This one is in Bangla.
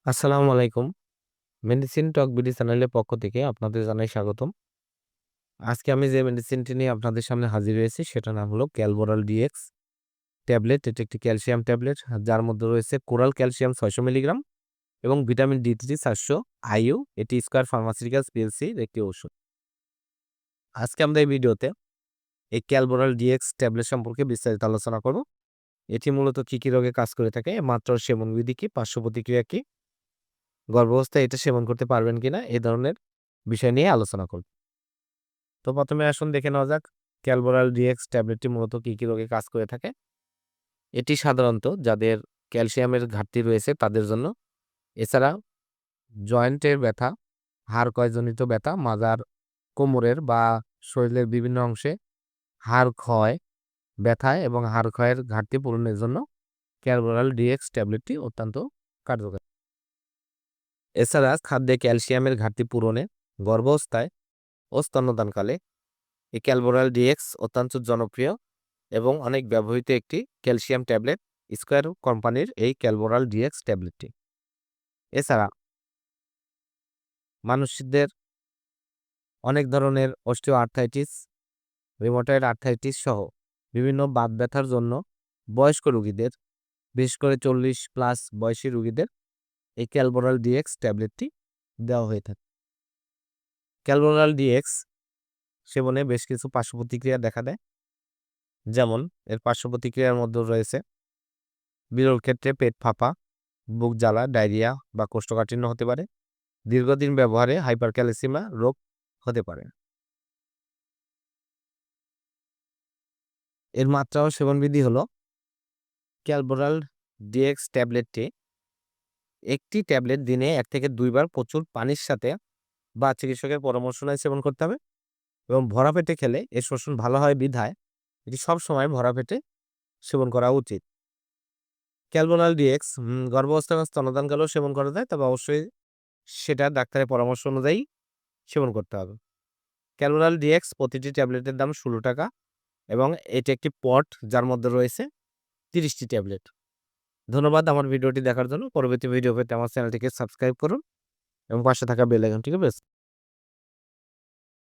আসসালামু আলাইকুম। মেডিসিন টক বিডি চ্যানেলের পক্ষ থেকে আপনাদের জানাই স্বাগতম। আজকে আমি যে মেডিসিনটি নিয়ে আপনাদের সামনে হাজির হয়েছি সেটার নাম হলো ক্যালবোরাল ডিএক্স ট্যাবলেট। এটি একটি ক্যালসিয়াম ট্যাবলেট যার মধ্যে রয়েছে কোরাল ক্যালসিয়াম ৬০০ মিলিগ্রাম এবং ভিটামিন ডি3 ৪০০ আইইউ। এটি স্কয়ার ফার্মাসিউটিক্যালস পিএলসি এর একটি ওষুধ। আজকে আমরা এই ভিডিওতে এই ক্যালবোরাল ডিএক্স ট্যাবলেট সম্পর্কে বিস্তারিত আলোচনা করব। এটি মূলত কি রোগে কাজ করে থাকে, মাত্রা ও সেবনবিধি কি, পার্শ্ব প্রতিক্রিয়া কি, গর্ভাবস্থায় এটা সেবন করতে পারবেন কিনা, এ ধরনের বিষয় নিয়ে আলোচনা করব। তো প্রথমে আসুন দেখে নেওয়া যাক ক্যালবোরাল ডিএক্স ট্যাবলেটটি মূলত কি রোগে কাজ করে থাকে। এটি সাধারণত যাদের ক্যালসিয়ামের ঘাটতি রয়েছে তাদের জন্য। এছাড়া জয়েন্টের ব্যথা, হাড় ক্ষয়জনিত ব্যথা, মাজার, কোমরের বা শরীরের বিভিন্ন অংশে হাড় ক্ষয়, ব্যথায় এবং হাড় ক্ষয়ের ঘাটতি পূরণের জন্য ক্যালবোরাল ডিএক্স ট্যাবলেটটি অত্যন্ত কার্যকর। এছাড়া খাদ্যে ক্যালসিয়ামের ঘাটতি পূরণে, গর্ভাবস্থায় ও স্তন্যদানকালে এই ক্যালবোরাল ডিএক্স অত্যন্ত জনপ্রিয় এবং অনেক ব্যবহৃত একটি ক্যালসিয়াম ট্যাবলেট স্কয়ার কোম্পানির এই ক্যালবোরাল ডিএক্স ট্যাবলেটটি। এছাড়া মানুষদের অনেক ধরনের অস্টিও আর্থ্রাইটিস, রিউমাটয়েড আর্থ্রাইটিস সহ বিভিন্ন বাত ব্যথার জন্য বয়স্ক রোগীদের, বিশেষ করে 40+ বয়সী রোগীদের এই ক্যালবোরাল ডিএক্স ট্যাবলেটটি দেওয়া হয়ে থাকে। ক্যালবোরাল ডিএক্স সেবনে বেশ কিছু পার্শ্ব প্রতিক্রিয়া দেখা দেয়। যেমন এর পার্শ্ব প্রতিক্রিয়ার মধ্যে রয়েছে বিরল ক্ষেত্রে পেট ফাঁপা, বুক জ্বালা, ডায়রিয়া বা কোষ্ঠকাঠিন্য হতে পারে। দীর্ঘদিন ব্যবহারে হাইপারক্যালসিমিয়া রোগ হতে পারে। এর মাত্রা ও সেবনবিধি হলো ক্যালবোরাল ডিএক্স ট্যাবলেটটি একটি ট্যাবলেট দিনে ১ থেকে ২ বার প্রচুর পানির সাথে বা চিকিৎসকের পরামর্শ নিয়ে সেবন করতে হবে এবং ভরা পেটে খেলে এর শোষণ ভালো হয় বিধায় এটি সবসময় ভরা পেটে সেবন করা উচিত। ক্যালবোরাল ডিএক্স গর্ভাবস্থা এবং স্তন্যদানকালেও সেবন করা যায়, তবে অবশ্যই সেটা ডাক্তারের পরামর্শ অনুযায়ী সেবন করতে হবে। ক্যালবোরাল ডিএক্স প্রতিটি ট্যাবলেটের দাম ৳১৬ এবং এটি একটি পট যার মধ্যে রয়েছে ৩০টি ট্যাবলেট। ধন্যবাদ আমার ভিডিওটি দেখার জন্য। পরবর্তী ভিডিও পেতে আমার চ্যানেলটিকে সাবস্ক্রাইব করুন এবং পাশে থাকা বেল আইকনটিকে প্রেস